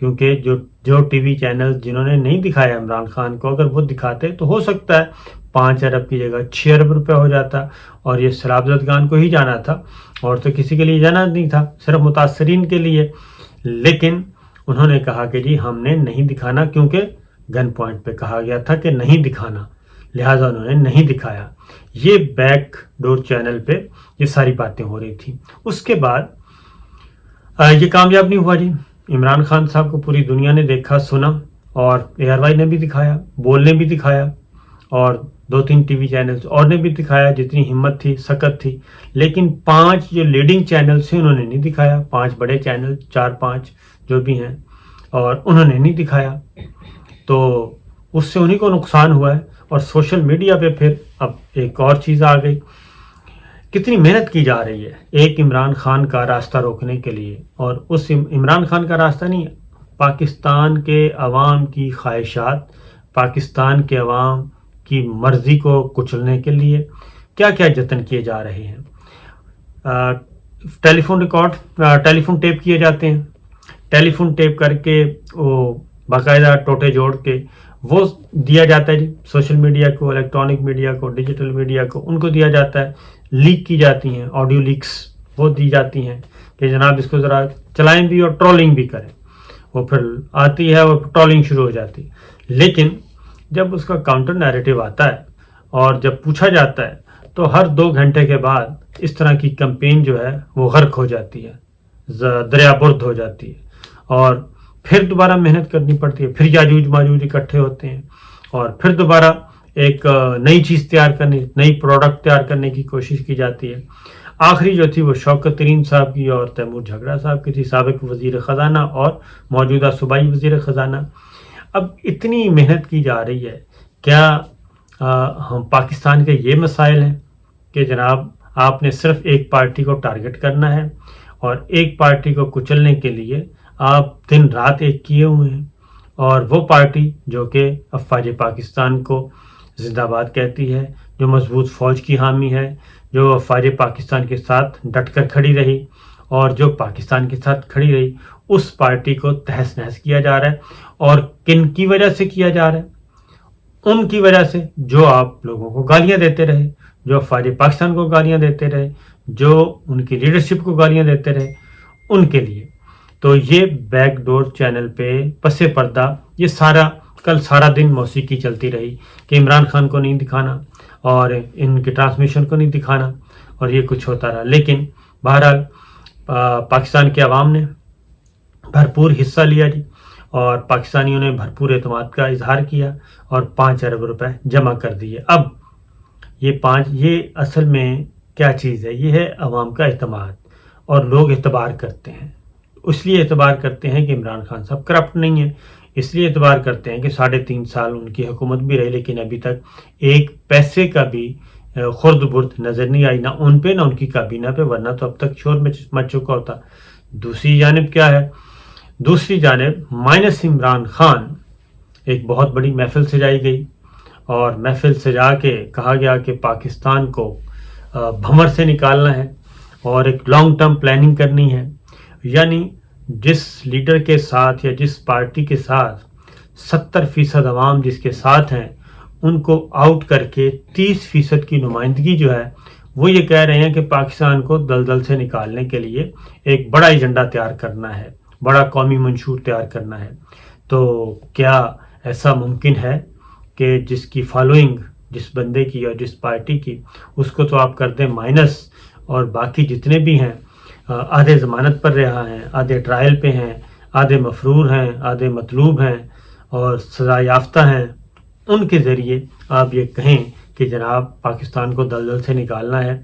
کیونکہ جو T V channel جنہوں نے نہیں دکھایا عمران خان کو، اگر وہ دکھاتے تو ہو سکتا ہے 5 ارب کی جگہ 6 ارب روپے ہو جاتا، اور یہ سیلاب زدگان کو ہی جانا تھا، اور تو کسی کے لیے جانا نہیں تھا، صرف متاثرین کے لیے۔ لیکن انہوں نے کہا کہ جی ہم نے نہیں دکھانا، کیونکہ گن پوائنٹ پہ کہا گیا تھا کہ نہیں دکھانا، لہٰذا انہوں نے نہیں دکھایا۔ یہ بیک ڈور چینل پہ یہ ساری باتیں ہو رہی تھیں۔ اس کے بعد یہ کامیاب نہیں ہوا جی، عمران خان صاحب کو پوری دنیا نے دیکھا سنا، اور ARY نے بھی دکھایا، بول نے بھی دکھایا، اور 2-3 ٹی وی چینلز اور نے بھی دکھایا جتنی ہمت تھی، سکت تھی، لیکن 5 جو لیڈنگ چینلز ہیں انہوں نے نہیں دکھایا، 5 بڑے چینل، 4-5 جو بھی ہیں، اور انہوں نے نہیں دکھایا، تو اس سے انہیں کو نقصان ہوا ہے۔ اور سوشل میڈیا پہ پھر اب ایک اور چیز آ گئی، کتنی محنت کی جا رہی ہے ایک عمران خان کا راستہ روکنے کے لیے، اور اس عمران خان کا راستہ نہیں، پاکستان کے عوام کی خواہشات، پاکستان کے عوام کی مرضی کو کچلنے کے لیے کیا کیا جتن کیے جا رہے ہیں۔ ٹیلی فون ٹیپ کیے جاتے ہیں، ٹیلی فون ٹیپ کر کے وہ باقاعدہ ٹوٹے جوڑ کے وہ دیا جاتا ہے جی، سوشل میڈیا کو، الیکٹرانک میڈیا کو، ڈیجیٹل میڈیا کو، ان کو دیا جاتا ہے، لیک کی جاتی ہیں، آڈیو لیکس وہ دی جاتی ہیں کہ جناب اس کو ذرا چلائیں بھی اور ٹرولنگ بھی کریں، وہ پھر آتی ہے اور ٹرولنگ شروع ہو جاتی ہے۔ لیکن جب اس کا کاؤنٹر نیریٹو آتا ہے اور جب پوچھا جاتا ہے تو ہر 2 گھنٹے کے بعد اس طرح کی کمپین جو ہے وہ غرق ہو جاتی ہے، دریا برد ہو جاتی ہے، اور پھر دوبارہ محنت کرنی پڑتی ہے، پھر یاجوج ماجوج اکٹھے ہوتے ہیں، اور پھر دوبارہ ایک نئی چیز تیار کرنے، نئی پروڈکٹ تیار کرنے کی کوشش کی جاتی ہے۔ آخری جو تھی وہ شوکت ترین صاحب کی اور تیمور جھگڑا صاحب کی تھی، سابق وزیر خزانہ اور موجودہ صوبائی وزیر خزانہ۔ اب اتنی محنت کی جا رہی ہے، کیا ہم پاکستان کے یہ مسائل ہیں کہ جناب آپ نے صرف ایک پارٹی کو ٹارگٹ کرنا ہے، اور ایک پارٹی کو کچلنے کے لیے آپ دن رات ایک کیے ہوئے ہیں، اور وہ پارٹی جو کہ افواج پاکستان کو زندہ باد کہتی ہے، جو مضبوط فوج کی حامی ہے، جو افواج پاکستان کے ساتھ ڈٹ کر کھڑی رہی اور جو پاکستان کے ساتھ کھڑی رہی، اس پارٹی کو تہس نہس کیا جا رہا ہے۔ اور کن کی وجہ سے کیا جا رہا ہے؟ ان کی وجہ سے جو آپ لوگوں کو گالیاں دیتے رہے، جو افواج پاکستان کو گالیاں دیتے رہے، جو ان کی لیڈرشپ کو گالیاں دیتے رہے، ان کے لیے۔ تو یہ بیک ڈور چینل پہ پس پردہ یہ کل سارا دن موسیقی چلتی رہی کہ عمران خان کو نہیں دکھانا اور ان کی ٹرانسمیشن کو نہیں دکھانا، اور یہ کچھ ہوتا رہا۔ لیکن بہرحال پاکستان کے عوام نے بھرپور حصہ لیا جی، اور پاکستانیوں نے بھرپور اعتماد کا اظہار کیا اور 5 ارب روپے جمع کر دیے۔ اب یہ اصل میں کیا چیز ہے؟ یہ ہے عوام کا اعتماد، اور لوگ اعتبار کرتے ہیں، اس لیے اعتبار کرتے ہیں کہ عمران خان صاحب کرپٹ نہیں ہیں، اس لیے اعتبار کرتے ہیں کہ 3.5 سال ان کی حکومت بھی رہی، لیکن ابھی تک ایک پیسے کا بھی خرد برد نظر نہیں آئی، نہ ان پہ نہ ان کی کابینہ پہ، ورنہ تو اب تک شور مچ چکا ہوتا۔ دوسری جانب کیا ہے؟ دوسری جانب مائنس عمران خان ایک بہت بڑی محفل سجائی گئی، اور محفل سجا کے کہا گیا کہ پاکستان کو بھنور سے نکالنا ہے اور ایک لانگ ٹرم پلاننگ کرنی ہے، یعنی جس لیڈر کے ساتھ یا جس پارٹی کے ساتھ 70% عوام جس کے ساتھ ہیں، ان کو آؤٹ کر کے 30% کی نمائندگی جو ہے وہ یہ کہہ رہے ہیں کہ پاکستان کو دلدل سے نکالنے کے لیے ایک بڑا ایجنڈا تیار کرنا ہے، بڑا قومی منشور تیار کرنا ہے۔ تو کیا ایسا ممکن ہے کہ جس کی فالوئنگ جس بندے کی اور جس پارٹی کی، اس کو تو آپ کر دیں مائنس، اور باقی جتنے بھی ہیں آدھے ضمانت پر رہا ہیں، آدھے ٹرائل پہ ہیں، آدھے مفرور ہیں، آدھے مطلوب ہیں اور سزا یافتہ ہیں، ان کے ذریعے آپ یہ کہیں کہ جناب پاکستان کو دلدل سے نکالنا ہے،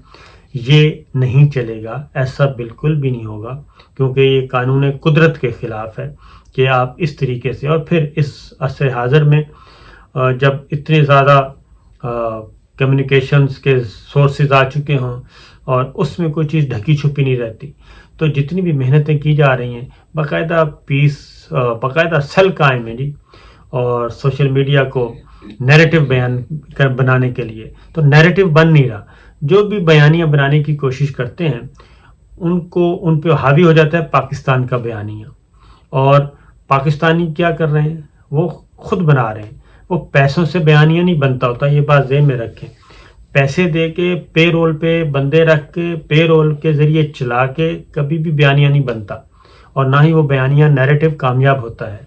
یہ نہیں چلے گا، ایسا بالکل بھی نہیں ہوگا، کیونکہ یہ قانون قدرت کے خلاف ہے کہ آپ اس طریقے سے، اور پھر اس عصر حاضر میں جب اتنے زیادہ کمیونیکیشنز کے سورسز آ چکے ہوں اور اس میں کوئی چیز ڈھکی چھپی نہیں رہتی، تو جتنی بھی محنتیں کی جا رہی ہیں باقاعدہ سیل قائم ہے جی، اور سوشل میڈیا کو نیریٹو بنانے کے لیے، تو نیریٹو بن نہیں رہا، جو بھی بیانیہ بنانے کی کوشش کرتے ہیں ان پہ حاوی ہو جاتا ہے پاکستان کا بیانیہ، اور پاکستانی کیا کر رہے ہیں؟ وہ خود بنا رہے ہیں. وہ پیسوں سے بیانیہ نہیں بنتا ہوتا، یہ بات ذہن میں رکھیں. پیسے دے کے پے رول پہ بندے رکھ کے پے رول کے ذریعے چلا کے کبھی بھی بیانیہ نہیں بنتا، اور نہ ہی وہ بیانیہ نیریٹو کامیاب ہوتا ہے.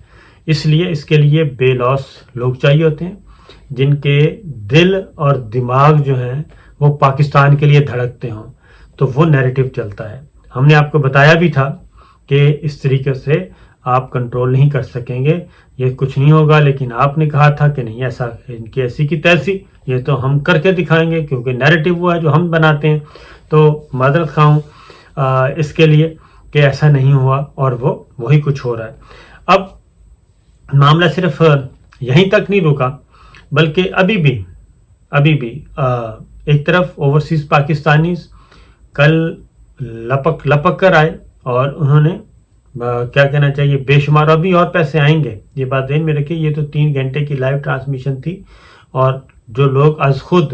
اس لیے اس کے لیے بے لوس لوگ چاہیے ہوتے ہیں جن کے دل اور دماغ جو ہیں وہ پاکستان کے لیے دھڑکتے ہوں، تو وہ نیریٹو چلتا ہے. ہم نے آپ کو بتایا بھی تھا کہ اس طریقے سے آپ کنٹرول نہیں کر سکیں گے، یہ کچھ نہیں ہوگا، لیکن آپ نے کہا تھا کہ نہیں، ایسا ان کی ایسی کی تیسی، یہ تو ہم کر کے دکھائیں گے، کیونکہ نیریٹو وہ ہے جو ہم بناتے ہیں. تو معذرت خواہ ہوں اس کے لیے کہ ایسا نہیں ہوا، اور وہی کچھ ہو رہا ہے. اب معاملہ صرف یہیں تک نہیں رکا، بلکہ ابھی بھی ایک طرف اوورسیز پاکستانیز کل لپک کر آئے، اور انہوں نے کیا کہنا چاہیے، بے شمار ابھی اور پیسے آئیں گے. یہ بات ذہن میں رکھیں، یہ تو 3 گھنٹے کی لائیو ٹرانسمیشن تھی، اور جو لوگ از خود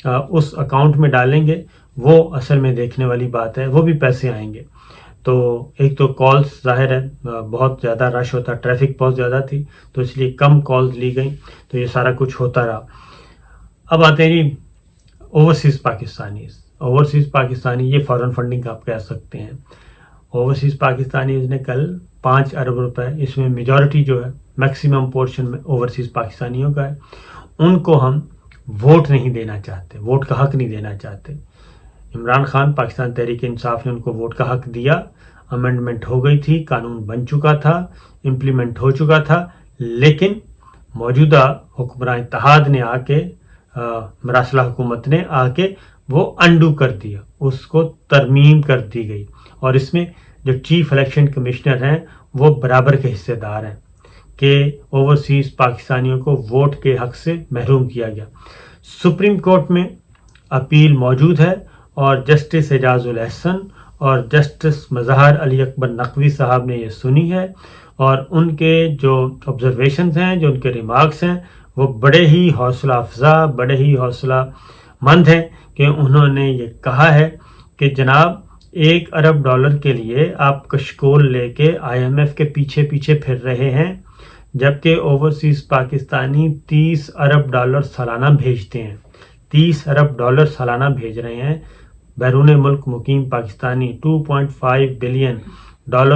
اس اکاؤنٹ میں ڈالیں گے وہ اصل میں دیکھنے والی بات ہے، وہ بھی پیسے آئیں گے. تو ایک تو کالز ظاہر ہے بہت زیادہ رش ہوتا، ٹریفک بہت زیادہ تھی، تو اس لیے کم کالز لی گئیں، تو یہ سارا کچھ ہوتا رہا. اب آتے ہیں جی اوورسیز پاکستانی، یہ فارن فنڈنگ آپ کہہ سکتے ہیں. اوورسیز پاکستانیز نے کل 5 ارب روپے، اس میں میجورٹی جو ہے میکسیمم پورشن میں اوورسیز پاکستانیوں کا ہے، ان کو ہم ووٹ نہیں دینا چاہتے، ووٹ کا حق نہیں دینا چاہتے. عمران خان پاکستان تحریک انصاف نے ان کو ووٹ کا حق دیا، امینڈمنٹ ہو گئی تھی، قانون بن چکا تھا، امپلیمنٹ ہو چکا تھا، لیکن موجودہ حکمران اتحاد نے آ کے، مراسلہ حکومت نے آ کے وہ انڈو کر دیا، اس کو ترمیم کر دی گئی. اور اس میں جو چیف الیکشن کمشنر ہیں وہ برابر کے حصے دار ہیں کہ اوورسیز پاکستانیوں کو ووٹ کے حق سے محروم کیا گیا. سپریم کورٹ میں اپیل موجود ہے، اور جسٹس اعجاز الاحسن اور جسٹس مظہر علی اکبر نقوی صاحب نے یہ سنی ہے، اور ان کے جو آبزرویشنز ہیں، جو ان کے ریمارکس ہیں، وہ بڑے ہی حوصلہ افزا، بڑے ہی حوصلہ مند ہیں کہ انہوں نے یہ کہا ہے کہ جناب $1 ارب کے لیے آپ کشکول لے کے IMF کے پیچھے پھر رہے ہیں، جبکہ اوورسیز پاکستانی $30 ارب سالانہ بھیجتے ہیں. $30 ارب سالانہ بھیج رہے ہیں. بیرون ملک مقیم پاکستانی $2.5 بلین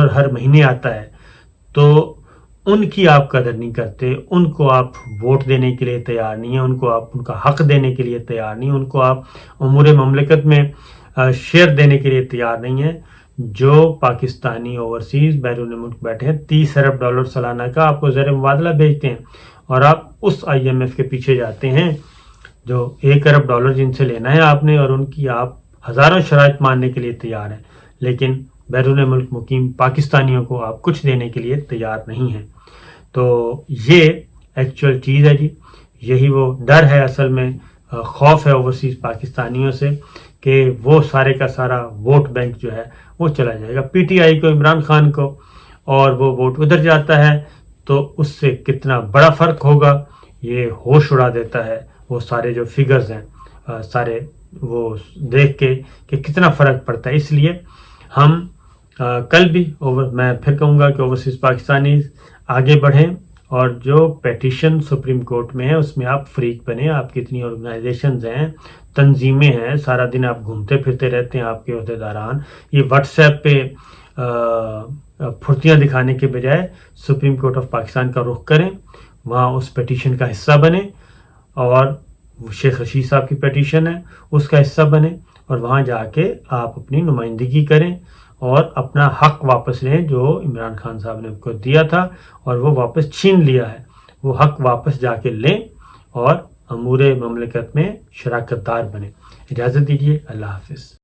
ہر مہینے آتا ہے. تو ان کی آپ قدر نہیں کرتے، ان کو آپ ووٹ دینے کے لیے تیار نہیں ہیں، ان کو آپ ان کا حق دینے کے لیے تیار نہیں ہیں، ان کو آپ امور مملکت میں شیئر دینے کے لیے تیار نہیں ہیں. جو پاکستانی اوورسیز بیرون ملک بیٹھے ہیں $30 ارب سالانہ کا آپ کو زر مبادلہ بھیجتے ہیں، اور آپ اس IMF کے پیچھے جاتے ہیں جو $1 ارب جن سے لینا ہے آپ نے، اور ان کی آپ ہزاروں شرائط ماننے کے لیے تیار ہیں، لیکن بیرون ملک مقیم پاکستانیوں کو آپ کچھ دینے کے لیے تیار نہیں ہیں. تو یہ ایکچوئل چیز ہے جی، یہی وہ ڈر ہے، اصل میں خوف ہے اوورسیز پاکستانیوں سے کہ وہ سارے کا سارا ووٹ بینک جو ہے وہ چلا جائے گا PTI کو، عمران خان کو، اور وہ ووٹ ادھر جاتا ہے تو اس سے کتنا بڑا فرق ہوگا یہ ہوش اڑا دیتا ہے. وہ سارے جو فگرز ہیں سارے وہ دیکھ کے کہ کتنا فرق پڑتا ہے. اس لیے ہم کل بھی میں پھر کہوں گا کہ اوورسیز پاکستانی آگے بڑھیں، اور جو پیٹیشن سپریم کورٹ میں ہے اس میں آپ فریق بنیں. آپ کی اتنی آرگنائزیشنز ہیں، تنظیمیں ہیں، سارا دن آپ گھومتے پھرتے رہتے ہیں آپ کے عہدیداران. یہ واٹس ایپ پہ پھرتیاں دکھانے کے بجائے سپریم کورٹ آف پاکستان کا رخ کریں، وہاں اس پیٹیشن کا حصہ بنیں، اور شیخ رشید صاحب کی پیٹیشن ہے اس کا حصہ بنیں، اور وہاں جا کے آپ اپنی نمائندگی کریں اور اپنا حق واپس لیں جو عمران خان صاحب نے کو دیا تھا اور وہ واپس چھین لیا ہے. وہ حق واپس جا کے لیں اور امور مملکت میں شراکت دار بنیں. اجازت دیجیے، اللہ حافظ.